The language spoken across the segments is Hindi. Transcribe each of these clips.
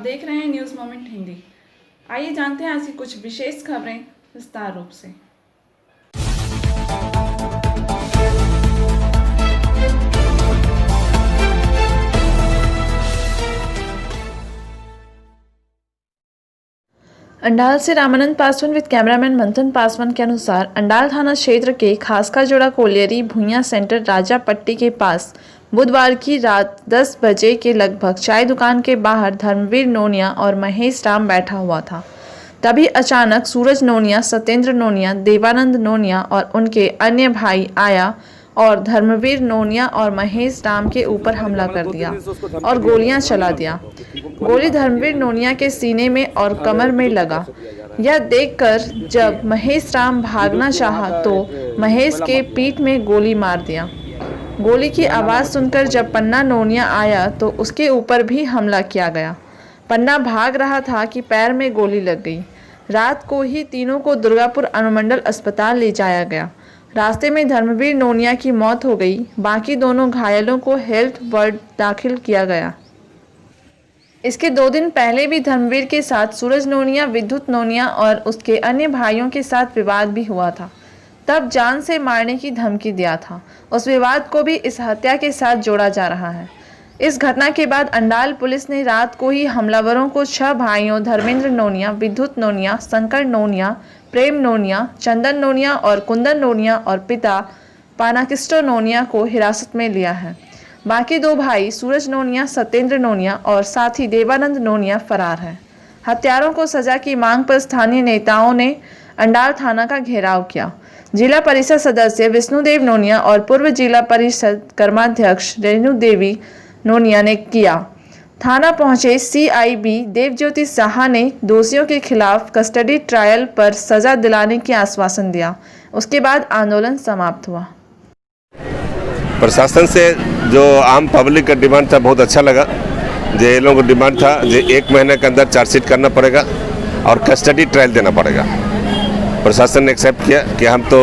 देख रहे हैं न्यूज़ मोमेंट हिंदी। आइए जानते हैं आज की कुछ विशेष खबरें विस्तार रूप से। अंडाल से रामानंद पासवान विद कैमरामैन मंथन पासवान के अनुसार अंडाल थाना क्षेत्र के खासका जोड़ा कोलियरी भुइयां सेंटर राजा पट्टी के पास बुधवार की रात 10 बजे के लगभग चाय दुकान के बाहर धर्मवीर नोनिया और महेश राम बैठा हुआ था। तभी अचानक सूरज नोनिया, सत्येंद्र नोनिया, देवानंद नोनिया और उनके अन्य भाई आया और धर्मवीर नोनिया और महेश राम के ऊपर हमला कर दिया और गोलियां चला दिया। गोली धर्मवीर नोनिया के सीने में और कमर में लगा। यह देखकर जब महेश राम भागना चाहा तो महेश के पीठ में गोली मार दिया। गोली की आवाज़ सुनकर जब पन्ना नोनिया आया तो उसके ऊपर भी हमला किया गया। पन्ना भाग रहा था कि पैर में गोली लग गई। रात को ही तीनों को दुर्गापुर अनुमंडल अस्पताल ले जाया गया। रास्ते में धर्मवीर नोनिया की मौत हो गई। बाकी दोनों घायलों को हेल्थ वार्ड दाखिल किया गया। इसके 2 दिन पहले भी धर्मवीर के साथ सूरज नोनिया, विद्युत नोनिया और उसके अन्य भाइयों के साथ विवाद भी हुआ था। तब जान से मारने की धमकी दिया था। उस विवाद को भी इस हत्या के साथ जोड़ा जा रहा है। इस घटना के बाद अंडाल पुलिस ने रात को ही हमलावरों को 6 भाइयों धर्मेंद्र नोनिया, विद्युत नोनिया, शंकर नोनिया, प्रेम नोनिया, चंदन नोनिया और कुंदन नोनिया और पिता पानाकिस्टो नोनिया को हिरासत में लिया है। बाकी 2 भाई सूरज नोनिया, सत्येंद्र नोनिया और साथी देवानंद नोनिया फरार हैं। हत्यारों को सजा की मांग पर स्थानीय नेताओं ने अंडाल थाना का घेराव किया। जिला परिषद सदस्य विष्णुदेव नोनिया और पूर्व जिला परिषद कर्माध्यक्ष रेणु देवी नोनिया ने किया। थाना पहुंचे CIB देवज्योति साहा ने दोषियों के खिलाफ कस्टडी ट्रायल पर सजा दिलाने की आश्वासन दिया। उसके बाद आंदोलन समाप्त हुआ। प्रशासन से जो आम पब्लिक का डिमांड था बहुत अच्छा लगा। जो ये लोगों को डिमांड था जो 1 महीने के अंदर चार्जशीट करना पड़ेगा और कस्टडी ट्रायल देना पड़ेगा। प्रशासन ने एक्सेप्ट किया कि हम तो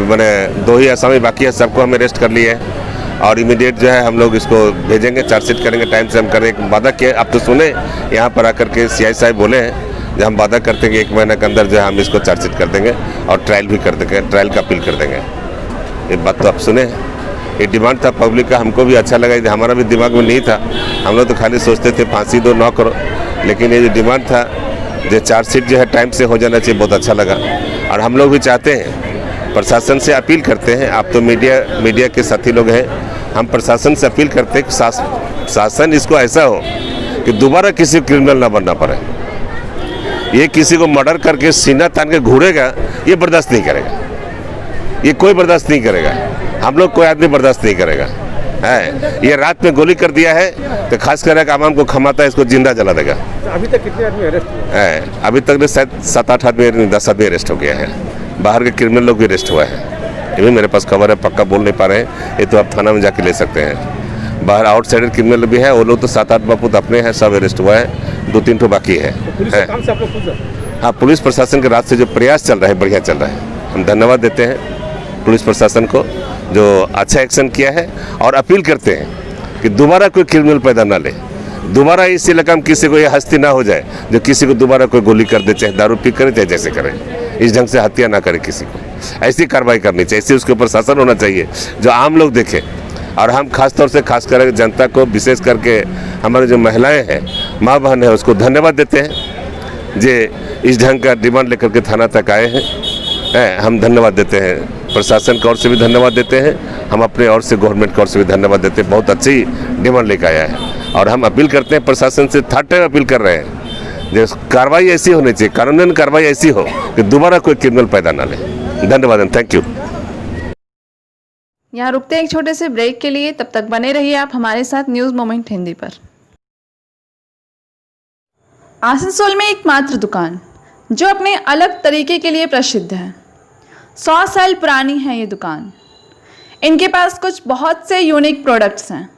मैंने 2 ही आसामी बाकी है, सबको हम अरेस्ट कर लिए हैं और इमीडिएट जो है हम लोग इसको भेजेंगे, चार्जशीट करेंगे। टाइम से हम करें वादा किया। आप तो सुने यहाँ पर आकर के CI साहब बोले हैं जो हम वादा करते हैं कि 1 महीने के अंदर जो है हम इसको चार्जशीट कर देंगे और ट्रायल भी कर देंगे, ट्रायल का अपील कर देंगे। ये बात तो आप सुने हैं। ये डिमांड था पब्लिक का, हमको भी अच्छा लगा। हमारा भी दिमाग में नहीं था। हम लोग तो खाली सोचते थे फांसी दो, न करो, लेकिन ये जो डिमांड था जो चार्जशीट जो है टाइम से हो जाना चाहिए, बहुत अच्छा लगा। और हम लोग भी चाहते हैं, प्रशासन से अपील करते हैं, आप तो मीडिया के साथी लोग हैं, हम प्रशासन से अपील करते हैं कि शासन इसको ऐसा हो कि दोबारा किसी क्रिमिनल ना बनना पड़े। ये किसी को मर्डर करके सीना तान के घूरेगा, ये बर्दाश्त नहीं करेगा। ये कोई बर्दाश्त नहीं करेगा। हम लोग कोई आदमी बर्दाश्त नहीं करेगा। है ये रात में गोली कर दिया है तो खास कर आवाम को खमाता है, इसको जिंदा जला देगा। अभी तक कितने आदमी अरेस्ट हुए हैं? अभी तक शायद 7-8 आदमी, 10 आदमी अरेस्ट हो गया है। बाहर के क्रिमिनल लोग भी अरेस्ट हुआ है। ये भी मेरे पास खबर है, पक्का बोल नहीं पा रहे हैं, ये तो आप थाना में जाके ले सकते हैं। बाहर आउटसाइडर क्रिमिनल भी है, वो लोग तो 7-8 बापूत अपने हैं, सब अरेस्ट हुआ है। 2-3 तो बाकी है। हाँ, पुलिस प्रशासन के रात से जो प्रयास चल रहा है बढ़िया चल रहा है। हम धन्यवाद देते हैं पुलिस प्रशासन को जो अच्छा एक्शन किया है और अपील करते हैं कि दोबारा कोई क्रिमिनल पैदा ना ले। दोबारा इस इलाका में किसी को ये हस्ती ना हो जाए जो किसी को दोबारा कोई गोली कर दे, चाहे दारू पी करे चाहे जैसे करे। इस ढंग से हत्या ना करे किसी को। ऐसी कार्रवाई करनी चाहिए, ऐसी उसके ऊपर शासन होना चाहिए जो आम लोग देखें। और हम खासतौर से खास कर जनता को, विशेष करके हमारे जो महिलाएँ हैं, माँ बहन है, उसको धन्यवाद देते हैं जे इस ढंग का डिमांड लेकर के थाना तक आए हैं। हम धन्यवाद देते हैं, प्रशासन की ओर से भी धन्यवाद देते हैं, हम अपने ओर से गवर्नमेंट की ओर से भी धन्यवाद देते हैं। बहुत अच्छी डिमांड लेकर आया है और हम अपील करते हैं प्रशासन से, 3rd टाइम अपील कर रहे हैं जो कार्रवाई ऐसी होनी चाहिए, कानूनन कार्रवाई ऐसी हो कि दोबारा कोई क्रिमिनल पैदा ना ले। धन्यवाद एंड थैंक यू। यहाँ रुकते हैं एक छोटे से ब्रेक के लिए, तब तक बने रहिए आप हमारे साथ न्यूज़ मोमेंट हिंदी पर। आसनसोल में एकमात्र दुकान जो अपने अलग तरीके के लिए प्रसिद्ध है। 100 साल पुरानी है ये दुकान। इनके पास कुछ बहुत से यूनिक प्रोडक्ट्स हैं।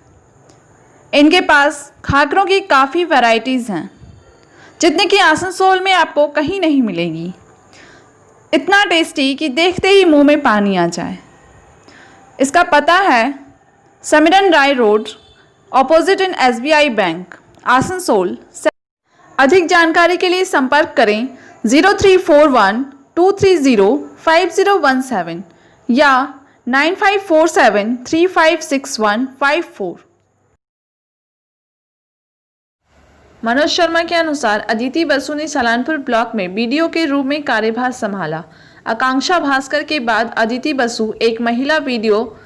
इनके पास खाकरों की काफ़ी वैरायटीज़ हैं जितने कि आसनसोल में आपको कहीं नहीं मिलेगी। इतना टेस्टी कि देखते ही मुंह में पानी आ जाए। इसका पता है Samiran Roy road, opposite in SBI bank, Asansol. अधिक जानकारी के लिए संपर्क करें 0341-230-5017 या 9547-356154। मनोज शर्मा के अनुसार अदिति बसु ने सलानपुर ब्लॉक में बीडीओ के रूप में कार्यभार संभाला। आकांक्षा भास्कर के बाद अदिति बसु एक महिला बीडीओ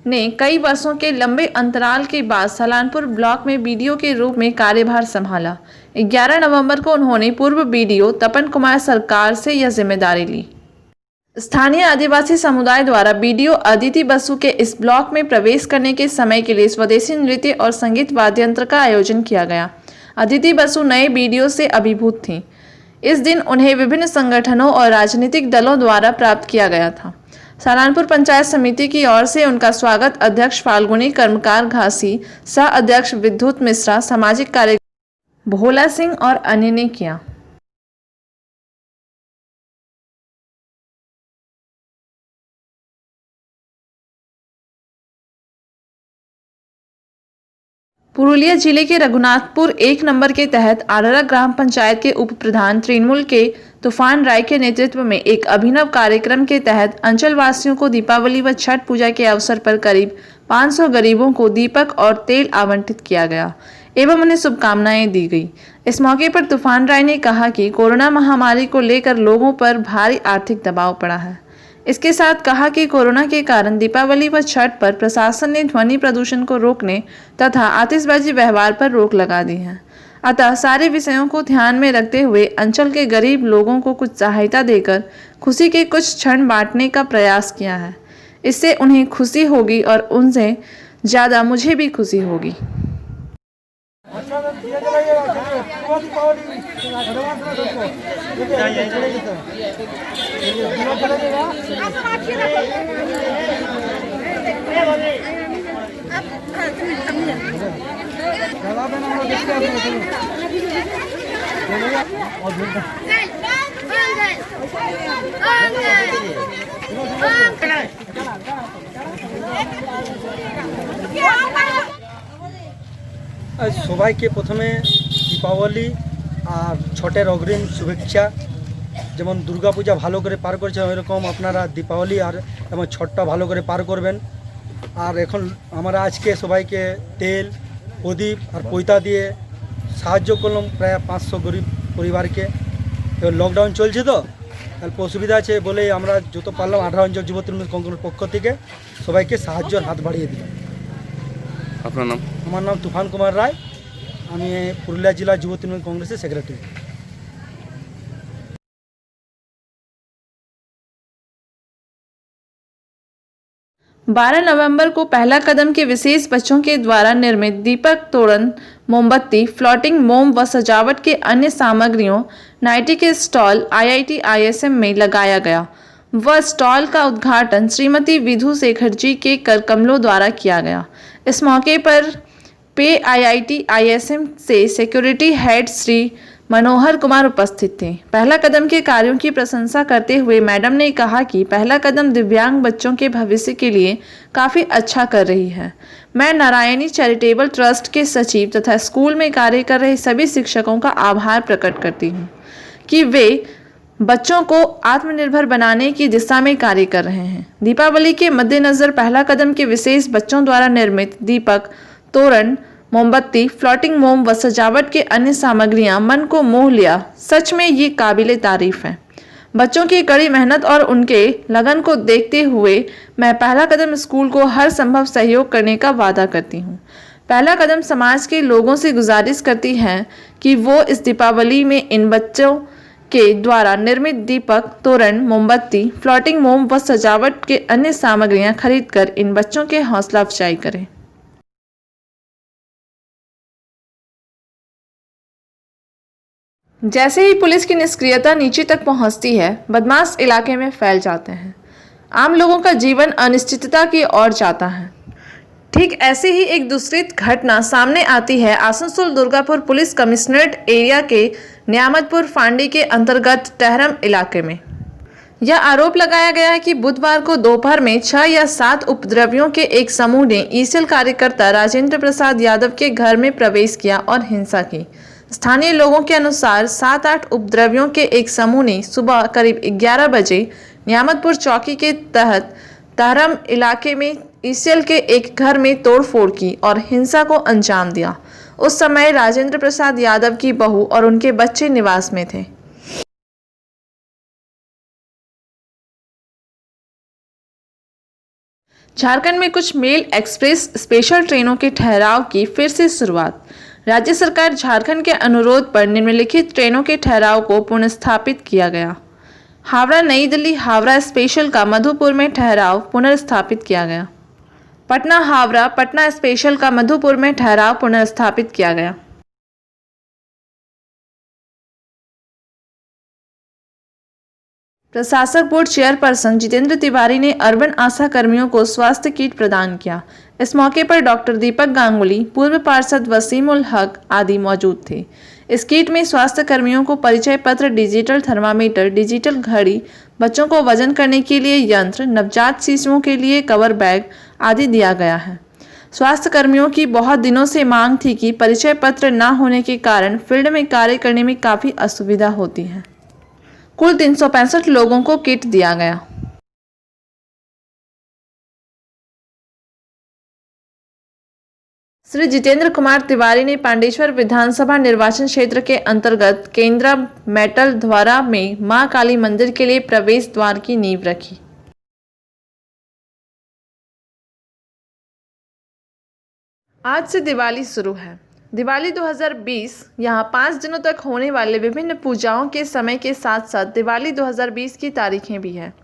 ने कई वर्षों के लंबे अंतराल के बाद सलानपुर ब्लॉक में बीडीओ के रूप में कार्यभार संभाला। 11 नवंबर को उन्होंने पूर्व बीडीओ तपन कुमार सरकार से यह जिम्मेदारी ली। स्थानीय आदिवासी समुदाय द्वारा बीडीओ अदिति बसु के इस ब्लॉक में प्रवेश करने के समय के लिए स्वदेशी नृत्य और संगीत वाद्य यंत्र का आयोजन किया गया। अदिति बसु नए बीडीओ से अभिभूत थीं। इस दिन उन्हें विभिन्न संगठनों और राजनीतिक दलों द्वारा प्राप्त किया गया था। सलानपुर पंचायत समिति की ओर से उनका स्वागत अध्यक्ष फाल्गुनी कर्मकार घासी, सह अध्यक्ष विद्युत मिश्रा, सामाजिक कार्य भोला सिंह और अन्य ने किया। पुरुलिया जिले के रघुनाथपुर 1 नंबर के तहत आररा ग्राम पंचायत के उप प्रधान तृणमूल के तूफान राय के नेतृत्व में एक अभिनव कार्यक्रम के तहत अंचल वासियों को दीपावली व छठ पूजा के अवसर पर करीब 500 गरीबों को दीपक और तेल आवंटित किया गया एवं उन्हें शुभकामनाएं दी गई। इस मौके पर तूफान राय ने कहा कि कोरोना महामारी को लेकर लोगों पर भारी आर्थिक दबाव पड़ा है। इसके साथ कहा कि कोरोना के कारण दीपावली व छठ पर प्रशासन ने ध्वनि प्रदूषण को रोकने तथा आतिशबाजी व्यवहार पर रोक लगा दी है। अतः सारे विषयों को ध्यान में रखते हुए अंचल के गरीब लोगों को कुछ सहायता देकर खुशी के कुछ क्षण बांटने का प्रयास किया है। इससे उन्हें खुशी होगी और उनसे ज़्यादा मुझे भी खुशी होगी। সবাইকে প্রথমে দীপাবলি আর ছটের অগ্রিম শুভেচ্ছা। যেমন দুর্গাপূজা ভালো করে পার করেছেন ওইরকম আপনারা দীপাবলি আর এবং ছটটা ভালো করে পার করবেন। আর এখন আমরা আজকে সবাইকে তেল, প্রদীপ আর পৈতা দিয়ে সাহায্য করলাম প্রায় 500 গরিব পরিবারকে। এবার লকডাউন চলছে তো অল্প অসুবিধা আছে বলেই আমরা যত পারলাম 18 অঞ্চল যুব তৃণমূল কংগ্রেসের পক্ষ থেকে সবাইকে সাহায্যের হাত বাড়িয়ে দিলাম। আপনার নাম? আমার নাম তুফান কুমার রায়, আমি পুরুলিয়া জেলা যুব তৃণমূল কংগ্রেসের সেক্রেটারি। 12 नवंबर को पहला कदम के विशेष बच्चों के द्वारा निर्मित दीपक, तोरण, मोमबत्ती, फ्लोटिंग मोम व सजावट के अन्य सामग्रियों नाइटी के स्टॉल IIT ISM में लगाया गया। वह स्टॉल का उद्घाटन श्रीमती विधु शेखर जी के कर कमलों द्वारा किया गया। इस मौके पर पे IIT ISM से सिक्योरिटी हेड श्री मनोहर कुमार उपस्थित थे। पहला कदम के कार्यों की प्रशंसा करते हुए मैडम ने कहा कि पहला कदम दिव्यांग बच्चों के भविष्य के लिए काफ़ी अच्छा कर रही है। मैं नारायणी चैरिटेबल ट्रस्ट के सचिव तथा स्कूल में कार्य कर रहे सभी शिक्षकों का आभार प्रकट करती हूँ कि वे बच्चों को आत्मनिर्भर बनाने की दिशा में कार्य कर रहे हैं। दीपावली के मद्देनज़र पहला कदम के विशेष बच्चों द्वारा निर्मित दीपक, तोरण, मोमबत्ती, फ्लोटिंग मोम व सजावट के अन्य सामग्रियां मन को मोह लिया। सच में ये काबिले तारीफ है। बच्चों की कड़ी मेहनत और उनके लगन को देखते हुए मैं पहला कदम स्कूल को हर संभव सहयोग करने का वादा करती हूँ। पहला कदम समाज के लोगों से गुजारिश करती है कि वो इस दीपावली में इन बच्चों के द्वारा निर्मित दीपक, तोरण, मोमबत्ती, फ्लोटिंग मोम व सजावट के अन्य सामग्रियां खरीदकर इन बच्चों के हौसला अफजाई करें। जैसे ही पुलिस की निष्क्रियता नीचे तक पहुंचती है, बदमाश इलाके में फैल जाते हैं। आम लोगों का जीवन अनिश्चितता की ओर जाता है। ठीक ऐसे ही एक दूसरी घटना सामने आती है Asansol Durgapur police commissionerate area के न्यामतपुर फांडी के अंतर्गत टहरम इलाके में। यह आरोप लगाया गया है कि बुधवार को दोपहर में 6 या 7 उपद्रवियों के एक समूह ने ईसीएल कार्यकर्ता राजेंद्र प्रसाद यादव के घर में प्रवेश किया और हिंसा की। स्थानीय लोगों के अनुसार 7-8 उपद्रवियों के एक समूह ने सुबह करीब 11 बजे नियामतपुर चौकी के तहत तहरम इलाके में ईसीएल के एक घर में तोड़फोड़ की और हिंसा को अंजाम दिया। उस समय राजेंद्र प्रसाद यादव की बहू और उनके बच्चे निवास में थे। झारखंड में कुछ मेल एक्सप्रेस स्पेशल ट्रेनों के ठहराव की फिर से शुरुआत। राज्य सरकार झारखंड के अनुरोध पर निम्नलिखित ट्रेनों के ठहराव को पुनर्स्थापित किया गया। हावड़ा नई दिल्ली हावड़ा स्पेशल का मधुपुर में ठहराव पुनर्स्थापित किया गया। पटना हावड़ा पटना स्पेशल का मधुपुर में ठहराव पुनर्स्थापित किया गया। प्रशासक बोर्ड चेयरपर्सन जितेंद्र तिवारी ने अर्बन आशा कर्मियों को स्वास्थ्य किट प्रदान किया। इस मौके पर डॉक्टर दीपक गांगुली, पूर्व पार्षद वसीम उल हक आदि मौजूद थे। इस किट में स्वास्थ्य कर्मियों को परिचय पत्र, डिजिटल थर्मामीटर, डिजिटल घड़ी, बच्चों को वजन करने के लिए यंत्र, नवजात शिशुओं के लिए कवर बैग आदि दिया गया है। स्वास्थ्य कर्मियों की बहुत दिनों से मांग थी कि परिचय पत्र न होने के कारण फील्ड में कार्य करने में काफ़ी असुविधा होती है। कुल 365 लोगों को किट दिया गया। श्री जितेंद्र कुमार तिवारी ने पांडेश्वर विधानसभा निर्वाचन क्षेत्र के अंतर्गत केंद्रा मेटल द्वारा में मां काली मंदिर के लिए प्रवेश द्वार की नींव रखी। आज से दिवाली शुरू है। दिवाली 2020 यहाँ 5 दिनों तक होने वाले विभिन्न पूजाओं के समय के साथ साथ दिवाली 2020 की तारीखें भी हैं।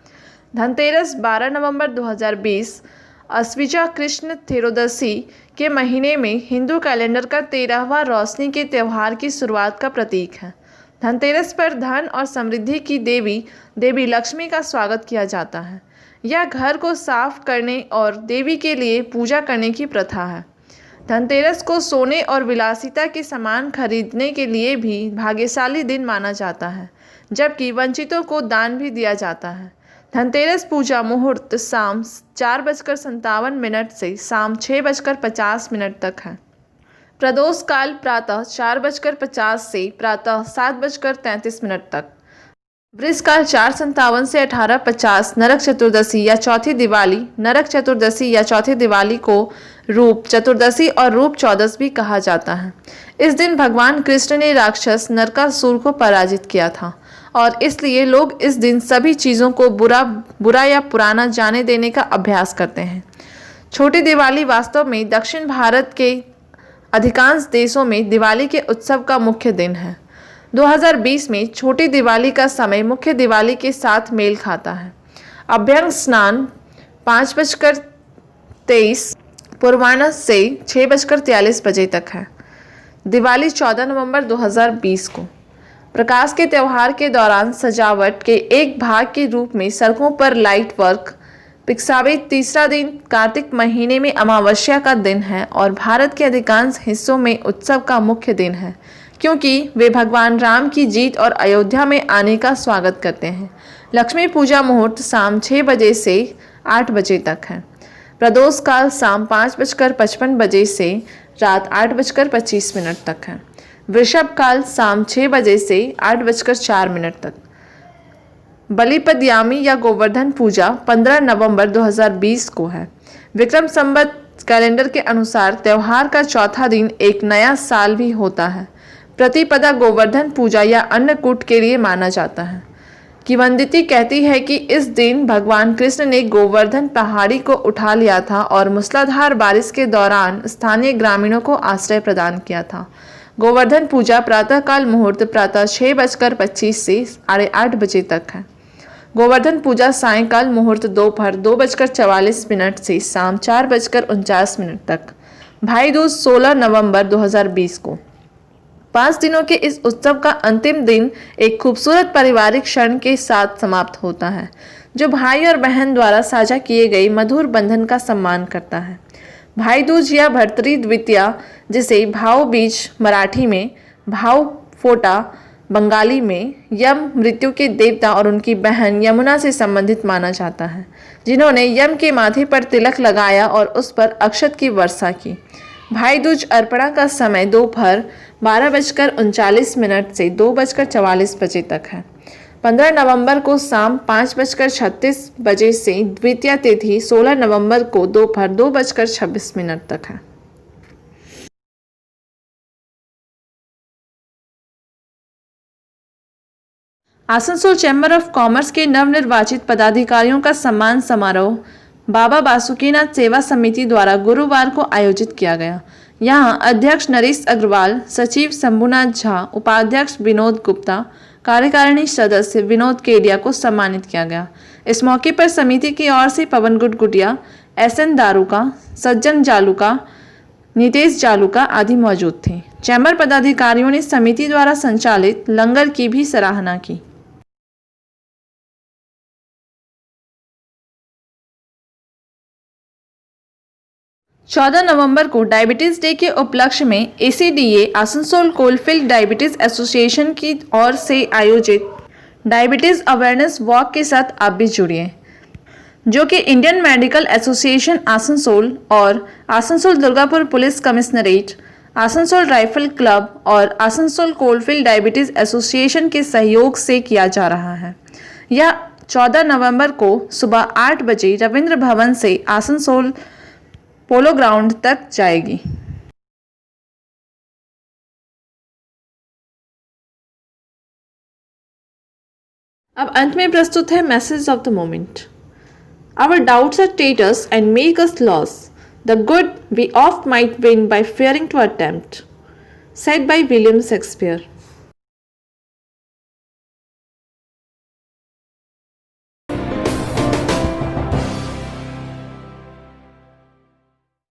धनतेरस 12 नवंबर 2020 अश्विजा कृष्ण त्रयोदशी के महीने में हिंदू कैलेंडर का 13वां रोशनी के त्यौहार की शुरुआत का प्रतीक है। धनतेरस पर धन और समृद्धि की देवी लक्ष्मी का स्वागत किया जाता है। यह घर को साफ करने और देवी के लिए पूजा करने की प्रथा है। धनतेरस को सोने और विलासिता के सामान खरीदने के लिए भी भाग्यशाली दिन माना जाता है, जबकि वंचितों को दान भी दिया जाता है। धनतेरस पूजा मुहूर्त शाम 4:57 से शाम 6:50 तक है। प्रदोष काल प्रातः 4:50 से प्रातः 7:33 तक। वृषकाल 4:57 से 18:50। नरक चतुर्दशी या चौथी दिवाली, नरक चतुर्दशी या चौथी दिवाली को रूप चतुर्दशी और रूप चौदस भी कहा जाता है। इस दिन भगवान कृष्ण ने राक्षस नरकासुर को पराजित किया था और इसलिए लोग इस दिन सभी चीज़ों को बुरा या पुराना जाने देने का अभ्यास करते हैं। छोटी दिवाली वास्तव में दक्षिण भारत के अधिकांश देशों में दिवाली के उत्सव का मुख्य दिन है। 2020 में छोटी दिवाली का समय मुख्य दिवाली के साथ मेल खाता है। अभ्यंग स्नान 5:23 पूर्वाह्न से 6:43 बजे तक है। दिवाली 14 नवंबर 2020 को। प्रकाश के त्यौहार के दौरान सजावट के एक भाग के रूप में सड़कों पर लाइट वर्क। पिक्सावे तीसरा दिन कार्तिक महीने में अमावस्या का दिन है और भारत के अधिकांश हिस्सों में उत्सव का मुख्य दिन है, क्योंकि वे भगवान राम की जीत और अयोध्या में आने का स्वागत करते हैं। लक्ष्मी पूजा मुहूर्त शाम 6 बजे से 8 बजे तक है। प्रदोष काल शाम 5:55 बजे से रात 8:25 तक है। वृषभ काल शाम 6 बजे से 8:04 तक। बलिपद्यामी या गोवर्धन पूजा 15 नवंबर 2020 को है। विक्रम संवत कैलेंडर के अनुसार त्यौहार का चौथा दिन एक नया साल भी होता है। प्रतिपदा गोवर्धन पूजा या अन्नकूट के लिए माना जाता है। किंवदंती कहती है कि इस दिन भगवान कृष्ण ने गोवर्धन पहाड़ी को उठा लिया था और मूसलाधार बारिश के दौरान स्थानीय ग्रामीणों को आश्रय प्रदान किया था। गोवर्धन पूजा प्रातःकाल मुहूर्त प्रातः 6:25 से 8:30 बजे तक है। गोवर्धन पूजा सायंकाल मुहूर्त दोपहर 2:44 से शाम 4:49 तक। भाई दूज 16 नवंबर 2020 को। 5 दिनों के इस उत्सव का अंतिम दिन एक खूबसूरत पारिवारिक क्षण के साथ समाप्त होता है, जो भाई और बहन द्वारा साझा किए गए मधुर बंधन का सम्मान करता है। भाई दूज या भर्तरी द्वितीया, जिसे भाव बीज मराठी में, भाव फोटा बंगाली में, यम मृत्यु के देवता और उनकी बहन यमुना से संबंधित माना जाता है, जिन्होंने यम के माथे पर तिलक लगाया और उस पर अक्षत की वर्षा की। भाई दूज अर्पणा का समय दोपहर 12:39 से 2:44 बजे तक है। 15 नवंबर को शाम 5:36 से द्वितीय तिथि 16 नवंबर को दोपहर 2:26 तक है। आसनसोल चैम्बर ऑफ कॉमर्स के नवनिर्वाचित पदाधिकारियों का सम्मान समारोह बाबा बासुकीनाथ सेवा समिति द्वारा गुरुवार को आयोजित किया गया। यहां अध्यक्ष नरेश अग्रवाल, सचिव शंभुनाथ झा, उपाध्यक्ष विनोद गुप्ता, कार्यकारिणी सदस्य विनोद केडिया को सम्मानित किया गया। इस मौके पर समिति की ओर से पवन गुटगुटिया, SN दारुका, सज्जन जालूका, नितेश जालूका आदि मौजूद थे। चैम्बर पदाधिकारियों ने समिति द्वारा संचालित लंगर की भी सराहना की। 14 नवंबर को डायबिटीज़ डे के उपलक्ष्य में ACDA Asansol coalfield diabetes association की ओर से आयोजित डायबिटीज़ अवेयरनेस वॉक के साथ आप भी जुड़िए, जो कि इंडियन मेडिकल एसोसिएशन आसनसोल और Asansol Durgapur police commissionerate, Asansol rifle club और आसनसोल कोलफील्ड डायबिटीज़ एसोसिएशन के सहयोग से किया जा रहा है। यह 14 नवंबर को सुबह 8 बजे रविंद्र भवन से आसनसोल पोलो ग्राउंड तक जाएगी। अब अंत में प्रस्तुत है message of the moment. Our doubts are traitors and make us lose the good we oft might win by fearing to attempt, said by William Shakespeare.